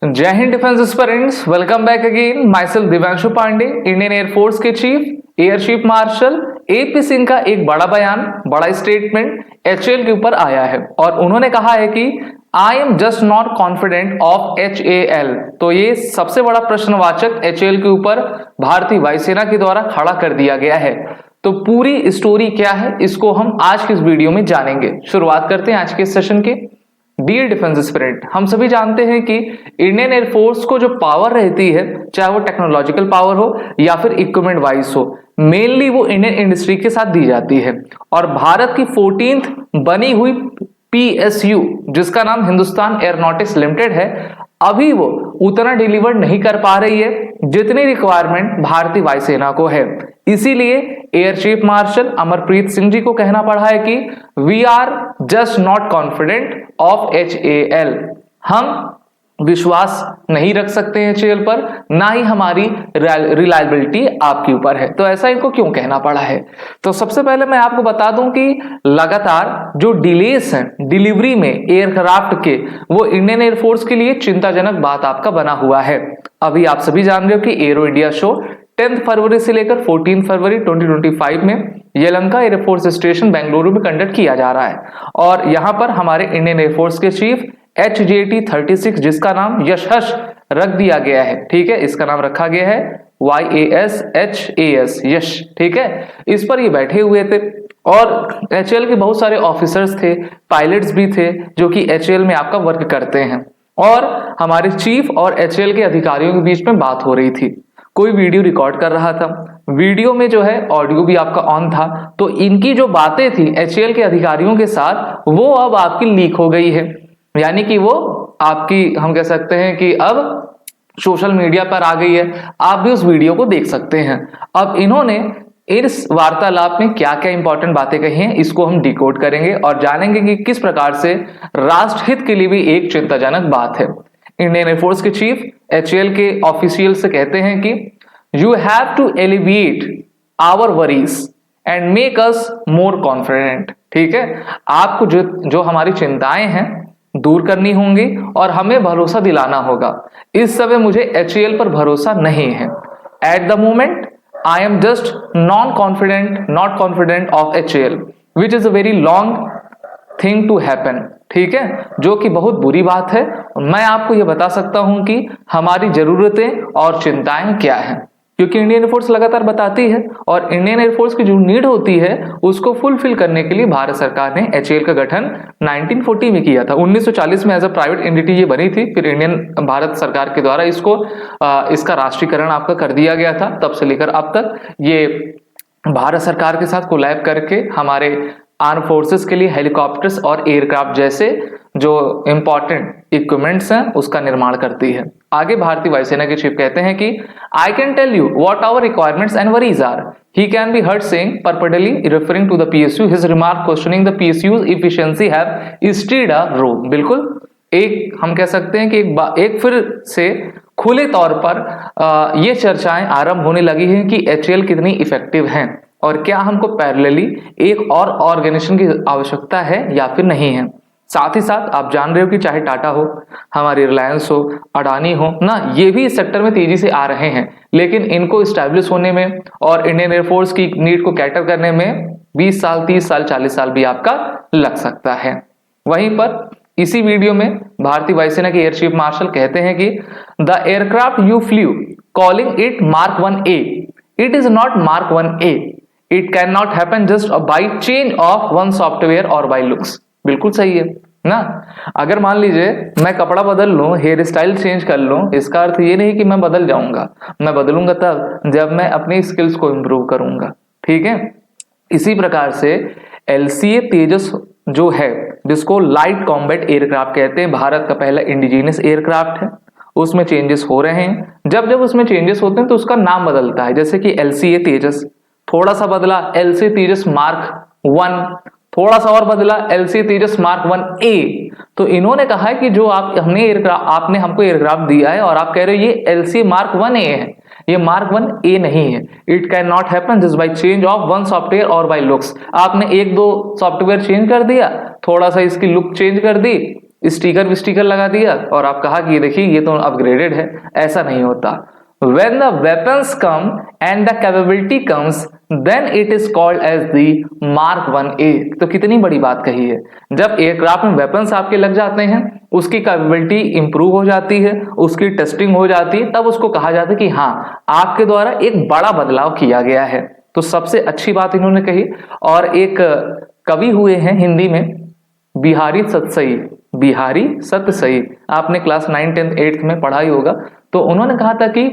जय Hind defence aspirants, welcome back again. Myself Divyanshu Pandey, Indian air force के chief air chief marshal AP Singh का एक बड़ा बयान, बड़ा स्टेटमेंट एचएएल के ऊपर आया है और उन्होंने कहा है कि आई am just not confident of HAL. तो ये सबसे बड़ा प्रश्नवाचक एचएएल के ऊपर भारतीय वायुसेना के द्वारा खड़ा कर दिया गया है। तो पूरी स्टोरी क्या है, इसको हम आज की इस वीडियो में जानेंगे। शुरुआत करते हैं आज के सेशन के। डियर डिफेंस एस्पिरेंट, हम सभी जानते हैं कि इंडियन एयरफोर्स को जो पावर रहती है, चाहे वो टेक्नोलॉजिकल पावर हो या फिर इक्विपमेंट वाइज हो, मेनली वो इंडियन इंडस्ट्री के साथ दी जाती है। और भारत की 14th बनी हुई पीएसयू, जिसका नाम हिंदुस्तान एयरोनॉटिक्स लिमिटेड है, अभी वो उतना डिलीवर नहीं कर पा रही है जितनी रिक्वायरमेंट भारतीय वायुसेना को है। इसीलिए air chief marshal Amarpreet Singh ji को कहना पड़ा है कि we are just not confident of HAL. हम विश्वास नहीं रख सकते हैं एचएएल पर, ना ही हमारी रिलायबिलिटी आपके ऊपर है। तो ऐसा इनको क्यों कहना पड़ा है? तो सबसे पहले मैं आपको बता दूं कि लगातार जो डिलेस हैं डिलीवरी में एयरक्राफ्ट के, वो इंडियन एयरफोर्स के लिए चिंताजनक बात आपका बना हुआ है। अभी आप सभी जान रहे हो कि एरो इंडिया शो 10 फरवरी से लेकर 14 फरवरी 2025 में यलहंका एयरफोर्स स्टेशन बेंगलुरु में कंडक्ट किया जा रहा है। और यहां पर हमारे इंडियन एयरफोर्स के चीफ HJT 36, जिसका नाम यशस रख दिया गया है, ठीक है, इसका नाम रखा गया है YASHAS, यश, ठीक है। इस पर ये बैठे हुए थे और एचएएल के बहुत सारे ऑफिसर्स थे, पायलट्स भी थे जो कि एचएएल में आपका वर्क करते हैं। और हमारे चीफ और एचएएल के अधिकारियों के बीच में बात हो रही थी। कोई वीडियो रिकॉर्ड कर रहा था, वीडियो में जो है ऑडियो भी आपका ऑन था। तो इनकी जो बातें थी एचएएल के अधिकारियों के साथ, वो अब आपकी लीक हो गई है, यानी कि वो आपकी, हम कह सकते हैं कि अब सोशल मीडिया पर आ गई है। आप भी उस वीडियो को देख सकते हैं। अब इन्होंने इस वार्तालाप में क्या क्या इंपॉर्टेंट बातें कही हैं, इसको हम डिकोड करेंगे और जानेंगे कि किस प्रकार से राष्ट्रहित के लिए भी एक चिंताजनक बात है। इंडियन एयरफोर्स के चीफ एचएएल के ऑफिशियल से कहते हैं कि you have to alleviate our worries and make us more confident. ठीक है, आपको जो हमारी चिंताएं हैं दूर करनी होंगी और हमें भरोसा दिलाना होगा। इस समय मुझे एचएएल पर भरोसा नहीं है। At the moment I am just not confident of HAL, which is a very long thing to happen. ठीक है, जो कि बहुत बुरी बात है। मैं आपको यह बता सकता हूं कि हमारी जरूरतें और चिंताएं क्या हैं, क्योंकि इंडियन एयरफोर्स लगातार बताती है और इंडियन एयरफोर्स की जो नीड होती है उसको फुलफिल करने के लिए भारत सरकार ने एचएएल का गठन 1940 में किया था। 1940 में एज अ प्राइवेट एंटिटी ये बनी थी, फिर इंडियन भारत सरकार के द्वारा इसका राष्ट्रीयकरण आपका कर दिया गया था। तब से लेकर अब तक ये भारत सरकार के साथ कोलैब करके हमारे आर्म फोर्सेस के लिए हेलीकॉप्टर्स और एयरक्राफ्ट जैसे जो इंपॉर्टेंट इक्विपमेंट्स हैं उसका निर्माण करती है। आगे भारतीय वायुसेना के चीफ कहते हैं कि I can tell you what our requirements and worries are. He can be heard saying purportedly referring to the PSU, his remark questioning the PSU's efficiency have stirred a row. बिल्कुल एक हम कह सकते हैं कि एक फिर से खुले तौर पर ये चर्चाएं आरंभ होने लगी हैं कि एचएएल कितनी इफेक्टिव हैं और क्या हमको पैरेलली एक और ऑर्गेनाइजेशन की आवश्यकता है या फिर नहीं है। साथ ही साथ आप जान रहे हो कि चाहे टाटा हो, हमारी रिलायंस हो, अडानी हो ना, ये भी इस सेक्टर में तेजी से आ रहे हैं, लेकिन इनको स्टैब्लिश होने में और इंडियन एयरफोर्स की नीड को कैटर करने में 20 साल, 30 साल, 40 साल भी आपका लग सकता है। वहीं पर इसी वीडियो में भारतीय वायुसेना के एयर चीफ मार्शल कहते हैं कि the aircraft you flu calling it Mark 1A, it is not Mark 1A, it can not happen just by change of one software और बाई लुक्स। बिल्कुल सही है ना। अगर मान लीजिए मैं कपड़ा बदल लूं, हेयर स्टाइल चेंज कर लूं, इसका अर्थ ये नहीं कि मैं बदल जाऊंगा। मैं बदलूंगा तब जब मैं अपनी स्किल्स को इंप्रूव करूंगा। ठीक है, इसी प्रकार से LCA तेजस जो है, जिसको लाइट कॉम्बैट एयरक्राफ्ट कहते हैं, भारत का पहला इंडिजीनियस एयरक्राफ्ट है, उसमें चेंजेस हो रहे हैं। जब जब उसमें चेंजेस होते हैं तो उसका नाम बदलता है। जैसे कि LCA तेजस थोड़ा सा बदला, LCA तेजस Mark 1, थोड़ा सा और बदला, LCA तेजस Mark 1A। तो इन्होंने कहा है कि जो आपने हमको एयरक्राफ्ट दिया है और आप कह रहे हो ये LCA Mark 1A है, ये Mark 1A नहीं है। It can not happen just by change of one software और बाई लुक्स। आपने एक दो सॉफ्टवेयर चेंज कर दिया, थोड़ा सा इसकी लुक चेंज कर दी, स्टिकर विस्टिकर लगा दिया और आप कहा कि ये देखिए ये तो अपग्रेडेड है, ऐसा नहीं होता। When the weapons come and the capability comes, then it is called as the Mark 1A। तो कितनी बड़ी बात कही है, जब एयरक्राफ्ट में वेपन्स आपके लग जाते हैं, उसकी कैपेबिलिटी इंप्रूव हो जाती है, उसकी टेस्टिंग हो जाती है, तब उसको कहा जाता है कि हाँ आपके द्वारा एक बड़ा बदलाव किया गया है। तो सबसे अच्छी बात इन्होंने कही। और एक कवि हुए हैं हिंदी में, बिहारी सतसई, बिहारी सतसई, आपने क्लास 9, 10, 8 में पढ़ा ही होगा। तो उन्होंने कहा था कि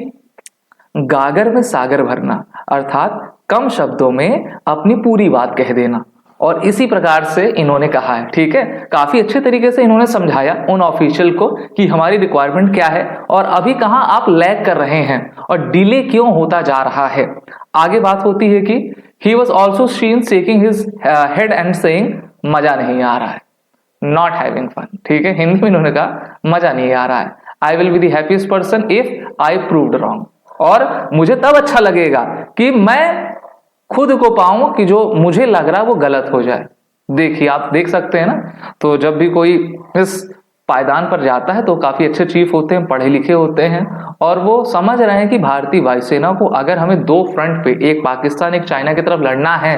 गागर में सागर भरना, अर्थात कम शब्दों में अपनी पूरी बात कह देना। और इसी प्रकार से इन्होंने कहा है, ठीक है, काफी अच्छे तरीके से इन्होंने समझाया उन ऑफिशियल को कि हमारी रिक्वायरमेंट क्या है और अभी कहां आप लैग कर रहे हैं और डिले क्यों होता जा रहा है। आगे बात होती है कि he was also seen shaking his head and saying मजा नहीं आ रहा है, नॉट हैविंग फन। ठीक है, हिंदी में इन्होंने कहा मजा नहीं आ रहा है। I will be the happiest person if I proved wrong. और मुझे तब अच्छा लगेगा कि मैं खुद को पाऊं कि जो मुझे लग रहा है वो गलत हो जाए। देखिए आप देख सकते हैं ना, तो जब भी कोई इस पायदान पर जाता है तो काफी अच्छे चीफ होते हैं, पढ़े लिखे होते हैं, और वो समझ रहे हैं कि भारतीय वायुसेना को अगर हमें दो फ्रंट पे, एक पाकिस्तान एक चाइना की तरफ लड़ना है,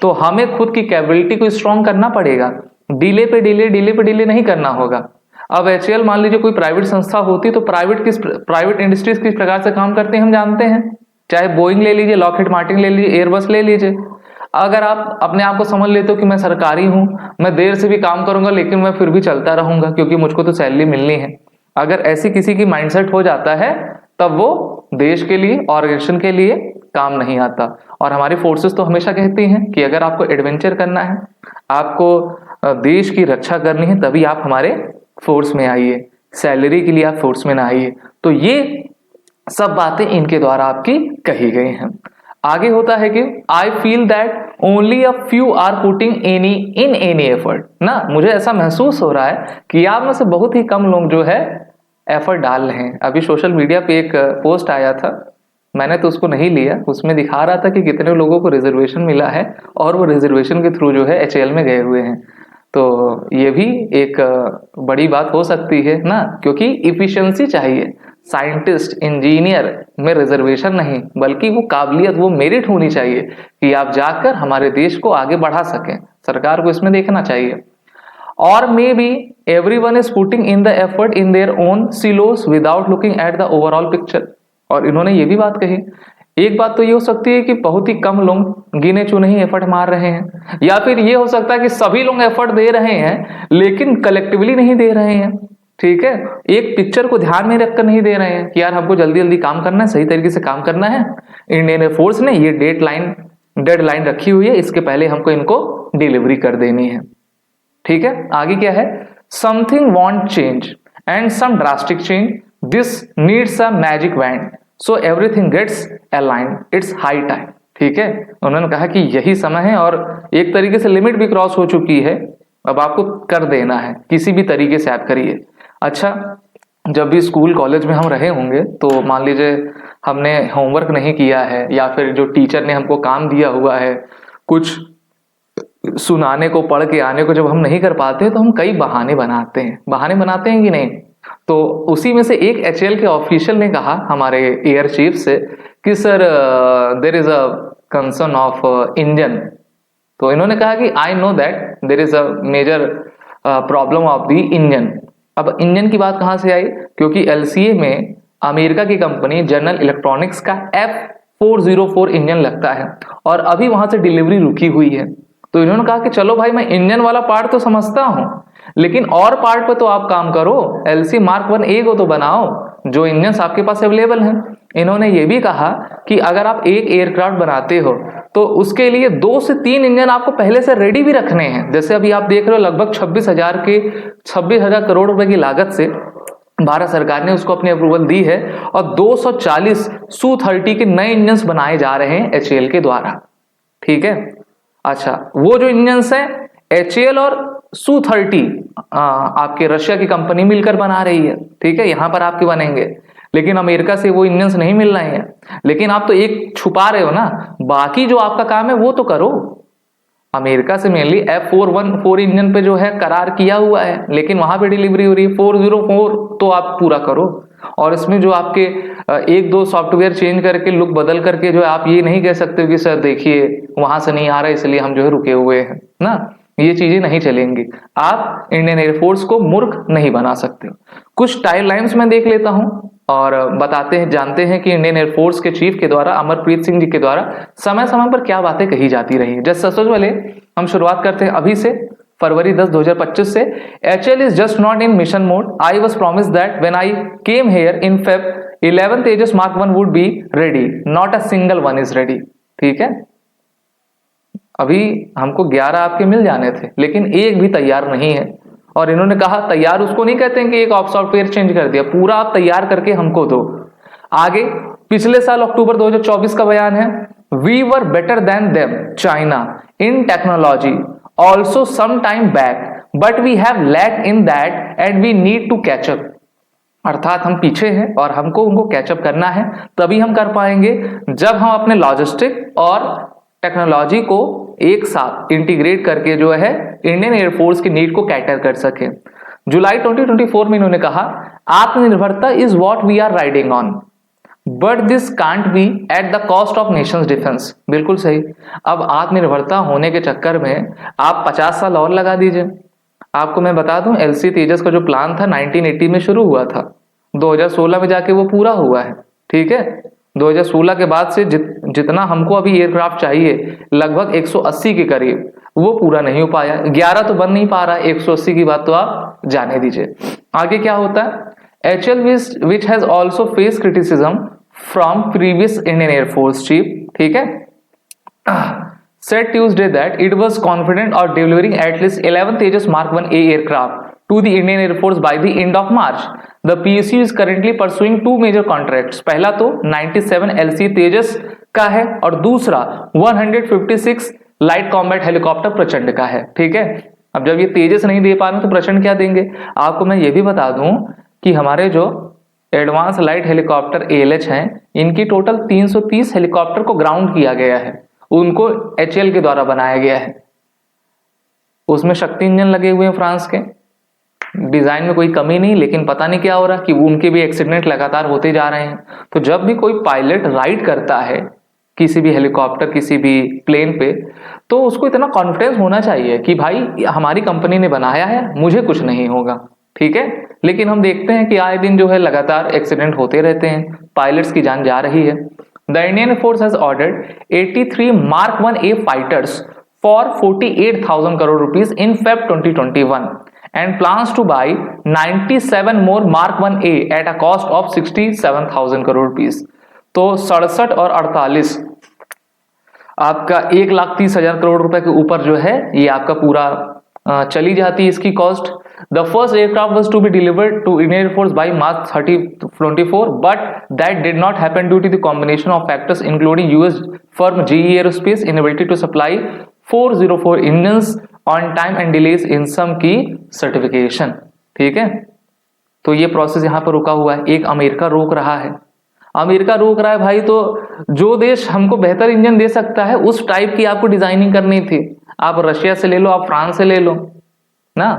तो हमें खुद की कैपेबिलिटी को स्ट्रॉन्ग करना पड़ेगा। डिले पे डिले नहीं करना होगा। अब एचएएल मान लीजिए कोई प्राइवेट संस्था होती है, तो प्राइवेट इंडस्ट्रीज किस प्रकार से काम करते हैं हम जानते हैं। चाहे बोइंग ले लीजिए, लॉकहीड मार्टिन ले लीजिए, एयरबस ले लीजिए। अगर आप अपने आप को समझ लेते हो कि मैं सरकारी हूं, मैं देर से भी काम करूंगा लेकिन मैं फिर भी चलता रहूंगा क्योंकि मुझको तो सैलरी मिलनी है, अगर ऐसी किसी की माइंडसेट हो जाता है, तब वो देश के लिए, ऑर्गेनाइजेशन के लिए काम नहीं आता। और हमारी फोर्सेस तो हमेशा कहती हैं कि अगर आपको एडवेंचर करना है, आपको देश की रक्षा करनी है, तभी आप हमारे फोर्स में आइए, सैलरी के लिए आप फोर्स में ना आइए। तो ये सब बातें इनके द्वारा आपकी कही गई हैं। आगे होता है कि I feel that only a few are putting any effort ना, मुझे ऐसा महसूस हो रहा है कि आप में से बहुत ही कम लोग जो है एफर्ट डाल रहे हैं। अभी सोशल मीडिया पे एक पोस्ट आया था, मैंने तो उसको नहीं लिया, उसमें दिखा रहा था कि कितने लोगों को रिजर्वेशन मिला है और वो रिजर्वेशन के थ्रू जो है एचएएल में गए हुए हैं। तो ये भी एक बड़ी बात हो सकती है ना, क्योंकि इफिशिएंसी चाहिए। साइंटिस्ट, इंजीनियर में रिजर्वेशन नहीं, बल्कि वो काबिलियत, वो मेरिट होनी चाहिए कि आप जाकर हमारे देश को आगे बढ़ा सकें। सरकार को इसमें देखना चाहिए। और may be everyone is putting in the effort in their own silos without looking at the overall picture. और इन्होंने ये भी बात कही, एक बात तो ये हो सकती है कि बहुत ही कम लोग गिने चुने ही एफर्ट मार रहे हैं, या फिर ये हो सकता है कि सभी लोग एफर्ट दे रहे हैं लेकिन कलेक्टिवली नहीं दे रहे हैं। ठीक है, एक पिक्चर को ध्यान में रखकर नहीं दे रहे हैं कि यार हमको जल्दी जल्दी काम करना है, सही तरीके से काम करना है। इंडियन एयरफोर्स ने ये डेडलाइन रखी हुई है, इसके पहले हमको इनको डिलीवरी कर देनी है। ठीक है, आगे क्या है, something want change and some drastic change, this needs a magic wand so everything gets aligned, it's high time. ठीक है, उन्होंने कहा कि यही समय है और एक तरीके से लिमिट भी क्रॉस हो चुकी है, अब आपको कर देना है, किसी भी तरीके से आप करिए। अच्छा, जब भी स्कूल कॉलेज में हम रहे होंगे तो मान लीजिए हमने होमवर्क नहीं किया है, या फिर जो टीचर ने हमको काम दिया हुआ है, कुछ सुनाने को, पढ़ के आने को जब हम नहीं कर पाते तो हम कई बहाने बनाते हैं कि नहीं। तो उसी में से एक एचएएल के ऑफिशियल ने कहा हमारे एयर चीफ से कि sir there is a concern of engine. तो इन्होंने कहा कि I know that there is a major problem of the engine. अब इंजन की बात कहां से आई, क्योंकि एलसीए में अमेरिका की कंपनी जनरल इलेक्ट्रॉनिक्स का F404 इंजन लगता है और अभी वहां से डिलीवरी रुकी हुई है। तो इन्होंने कहा कि चलो भाई, मैं इंजन वाला पार्ट तो समझता हूं, लेकिन और पार्ट पे तो आप काम करो, एलसी मार्क 1A को तो बनाओ जो इंजन आपके पास अवेलेबल हैं। इन्होंने ये भी कहा कि अगर आप एक एयरक्राफ्ट बनाते हो तो उसके लिए 2 से 3 इंजन आपको पहले से रेडी भी रखने हैं। जैसे अभी आप देख रहे हो लगभग 26,000 करोड़ रुपए की लागत से भारत सरकार ने उसको अपनी अप्रूवल दी है और 240 Su-30 के नए इंजन बनाए जा रहे हैं एचएएल के द्वारा। ठीक है, अच्छा, वो जो इंजन है एचएएल और Su-30 आपके रशिया की कंपनी मिलकर बना रही है। ठीक है, यहां पर आपके बनेंगे, लेकिन अमेरिका से वो इंजन नहीं मिल रहे हैं। लेकिन आप तो एक छुपा रहे हो ना, बाकी जो आपका काम है वो तो करो। अमेरिका से मेनली F414 इंजन पे जो है करार किया हुआ है, लेकिन वहां पे डिलीवरी हो रही है 404, तो आप पूरा करो। और इसमें जो आपके एक दो सॉफ्टवेयर चेंज करके लुक बदल करके जो है आप ये नहीं कह सकते हो कि सर देखिए वहां से नहीं आ रहा इसलिए हम जो है रुके हुए हैं ना, ये चीजें नहीं चलेंगी। आप इंडियन एयरफोर्स को मूर्ख नहीं बना सकते। कुछ टाइमलाइंस में देख लेता हूं और बताते हैं, जानते हैं कि इंडियन एयरफोर्स के चीफ के द्वारा, अमरप्रीत सिंह जी के द्वारा समय समय पर क्या बातें कही जाती रही हैं। जैसे सबसे पहले हम शुरुआत करते हैं अभी से, फरवरी 10 2025 से। HL is just not in mission mode. I was promised that when I came here in Feb 11 Tejas Mark 1 would be ready. Not a single one is ready. ठीक है, अभी हमको 11 आपके मिल जाने थे लेकिन एक भी तैयार नहीं है। और इन्होंने कहा तैयार उसको नहीं कहते हैं कि एक ऑफ सॉफ्टवेयर चेंज कर दिया, पूरा आप तैयार करके हमको दो। आगे पिछले साल अक्टूबर 2024 का बयान है, we were better than them China in technology also some time back but we have lack in that and we need to catch up. अर्थात हम पीछे हैं और हमको उनको कैचअप करना है, तभी हम कर पाएंगे जब हम अपने लॉजिस्टिक और टेक्नोलॉजी को एक साथ इंटीग्रेट करके जो है इंडियन एयरफोर्स की नीड को कैटर कर सके। जुलाई 2024 में इन्होंने कहा, आत्मनिर्भरता is what we are riding on but this can't be at the cost of nation's defence. बिल्कुल सही। अब आत्मनिर्भरता होने के चक्कर में आप 50 साल और लगा दीजिए। आपको मैं बता दूं, LC तेजस का जो प्लान था 1980 में शुरू हुआ था, 2016 में जाके वो पूरा हुआ है। ठीक है, 2016 के बाद से जितना हमको अभी एयरक्राफ्ट चाहिए लगभग 180 के करीब, वो पूरा नहीं हो पाया। 11 तो बन नहीं पा रहा, 180 की बात तो आप जाने दीजिए। आगे क्या होता है, HL which has also faced criticism from previous Indian Air Force chief, ठीक है, said Tuesday that it was confident of delivering at least 11 Tejas Mark 1A aircraft to the Indian Air Force by the end of March. The PSU is currently pursuing two major contracts. पहला तो 97 LC तेजस का है और दूसरा 156 light combat helicopter प्रचंड का है। ठीक है, अब जब ये तेजस नहीं दे पा रहे तो प्रचंड क्या देंगे। आपको मैं ये भी बता दूं कि हमारे जो एडवांस लाइट हेलीकॉप्टर ALH हैं, इनकी टोटल 330 हेलीकॉप्टर को ग्राउंड किया गया है, उनको HL के द्वारा बनाया गया है। उसमें शक्ति इंजन लगे हुए हैं फ्रांस के, डिजाइन में कोई कमी नहीं, लेकिन पता नहीं क्या हो रहा कि उनके भी एक्सीडेंट लगातार होते जा रहे हैं। तो जब भी कोई पायलट राइड करता है किसी भी हेलीकॉप्टर किसी भी प्लेन पे, तो उसको इतना कॉन्फिडेंस होना चाहिए कि भाई हमारी कंपनी ने बनाया है, मुझे कुछ नहीं होगा। ठीक है, लेकिन हम देखते हैं कि आए दिन जो है लगातार एक्सीडेंट होते रहते हैं, पायलट्स की जान जा रही है। The Indian force has ordered 83 Mark 1A fighters for 48,000 crore rupees in Feb 2021 and plans to buy 97 more Mark 1A at a cost of 67,000 crore rupees. तो 67 और 48 आपका 1,30,000 करोड़ रुपए के ऊपर जो है ये आपका पूरा चली जाती है इसकी cost. The first aircraft was to be delivered to Indian Air Force by March 2024, but that did not happen due to the combination of factors including US firm GE Aerospace inability to supply 404 engines on time and delays in some key certification। ठीक है, तो ये process यहाँ पर रुका हुआ है। एक अमेरिका रोक रहा है, अमेरिका रोक रहा है भाई, तो जो देश हमको बेहतर इंजन दे सकता है उस टाइप की आपको डिजाइनिंग करनी थी। आप रशिया से ले लो, आप फ्रांस से ले लो ना।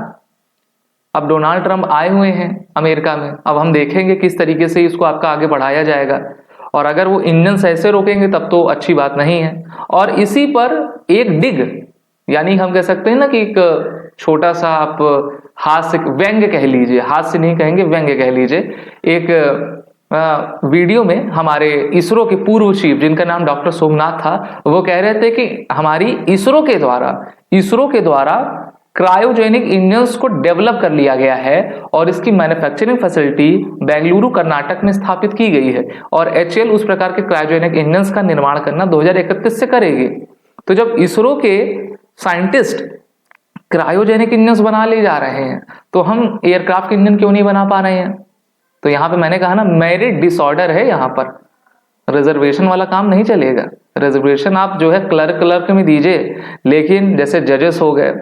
अब डोनाल्ड ट्रंप आए हुए हैं अमेरिका में, अब हम देखेंगे किस तरीके से इसको आपका आगे बढ़ाया जाएगा। और अगर वो इंजन ऐसे रोकेंगे तब तो अच्छी बात नहीं है। और इसी पर एक डिग, यानी हम कह सकते हैं ना कि एक छोटा सा आप हास्य व्यंग्य कह लीजिए, हास्य नहीं कहेंगे व्यंग्य कह लीजिए। एक वीडियो में हमारे इसरो के पूर्व चीफ जिनका नाम डॉक्टर सोमनाथ था, वो कह रहे थे कि हमारी इसरो के द्वारा क्रायोजेनिक इंजन्स को डेवलप कर लिया गया है और इसकी मैन्युफैक्चरिंग फैसिलिटी बेंगलुरु कर्नाटक में स्थापित की गई है और HL उस प्रकार के क्रायोजेनिक इंजन्स का निर्माण करना 2031 से करेगी। तो जब इसरो के साइंटिस्ट क्रायोजेनिक इंजन्स बना ले जा रहे हैं तो हम एयरक्राफ्ट इंजन क्यों नहीं बना पा रहे हैं। तो यहाँ पे मैंने कहा ना, मेरिट डिसऑर्डर है, यहाँ पर रिजर्वेशन वाला काम नहीं चलेगा। रिजर्वेशन आप जो है क्लर्क में दीजिए, लेकिन जैसे जजेस हो गए,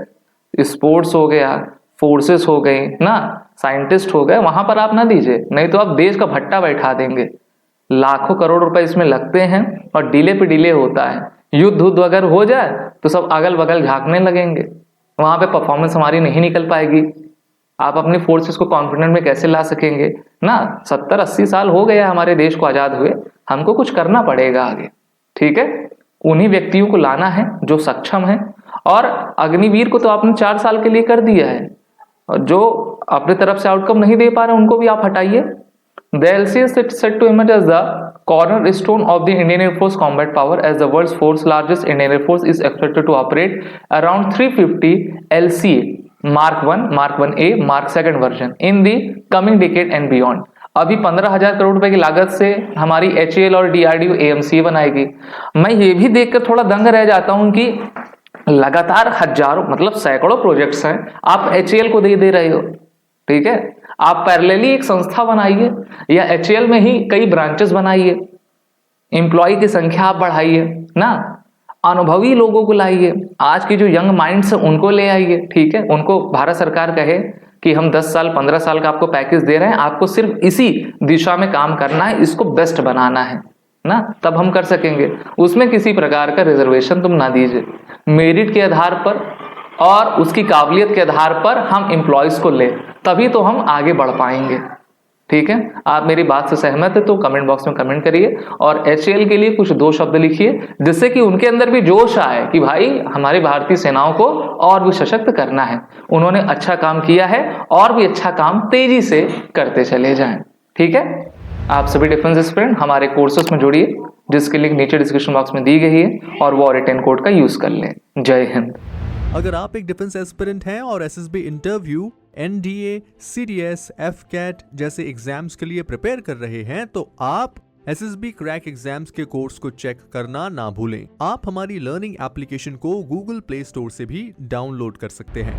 स्पोर्ट्स हो गया, फोर्सेस हो गई ना, साइंटिस्ट हो गए, वहां पर आप ना दीजिए, नहीं तो आप देश का भट्टा बैठा देंगे। लाखों करोड़ रुपए इसमें लगते हैं और डिले पे डिले होता है। युद्ध अगर हो जाए तो सब अगल बगल झांकने लगेंगे, वहां पे परफॉर्मेंस हमारी नहीं निकल पाएगी। आप अपनी फोर्सेस को कॉन्फिडेंट में कैसे ला सकेंगे ना। 70-80 साल हो गया हमारे देश को आजाद हुए, हमको कुछ करना पड़ेगा आगे, ठीक है। उन्हीं व्यक्तियों को लाना है जो सक्षम है, और अग्निवीर को तो आपने 4 साल के लिए कर दिया है, और जो अपने तरफ से आउटकम नहीं दे पा रहे उनको भी आप हटाइए। The LCS is set to emerge as the cornerstone of the Indian Air Force combat power, as the world's fourth largest Indian Air Force is expected to operate around 350 LCA Mark 1, Mark 1A, Mark 2 version in the coming decade and beyond. अभी 15,000 करोड़ रुपए की लागत से हमारी HAL और DRDO AMCA बनाएगी। मैं ये भी देखकर थोड़ा दंग रह जाता हूं कि लगातार हजारों मतलब सैकड़ों प्रोजेक्ट्स हैं, आप HAL को दे रहे हो, ठीक है। आप पैरेलली एक संस्था बनाइए या HAL में ही कई ब्रांचेस बनाइए, एम्प्लॉय की संख्या आप बढ़ाइए ना, अनुभवी लोगों को लाइए, आज की जो यंग माइंड्स है उनको ले आइए, ठीक है। उनको भारत सरकार कहे कि हम 10 साल 15 साल का आपको पैकेज दे रहे हैं, आपको सिर्फ इसी दिशा में काम करना है, इसको बेस्ट बनाना है ना, तब हम कर सकेंगे। उसमें किसी प्रकार का रिजर्वेशन तुम ना दीजिए, मेरिट के आधार पर और उसकी काबिलियत के आधार पर हम एम्प्लॉयज को ले, तभी तो हम आगे बढ़ पाएंगे, ठीक है। आप मेरी बात से सहमत है तो कमेंट बॉक्स में कमेंट करिए, और HAL के लिए कुछ 2 शब्द लिखिए, जिससे कि उनके अंदर भी जोश आए कि भाई हमारी भारतीय सेनाओं को और भी सशक्त करना है, उन्होंने अच्छा काम किया है और भी अच्छा काम तेजी से करते चले जाएं, ठीक है। आप सभी डिफेंस एस्पिरेंट हमारे कोर्सेस में जुड़िए, जिसकी लिंक नीचे डिस्क्रिप्शन बॉक्स में दी गई है, और वो रिटन कोड का यूज कर लें। जय हिंद। अगर आप एक डिफेंस एस्पिरेंट हैं और SSB interview, NDA, CDS, FCAT जैसे एग्जाम्स के लिए प्रिपेयर कर रहे हैं, तो आप SSB क्रैक एग्जाम्स के कोर्स को चेक करना ना भूलें। आप हमारी लर्निंग एप्लीकेशन को Google Play Store से भी डाउनलोड कर सकते हैं।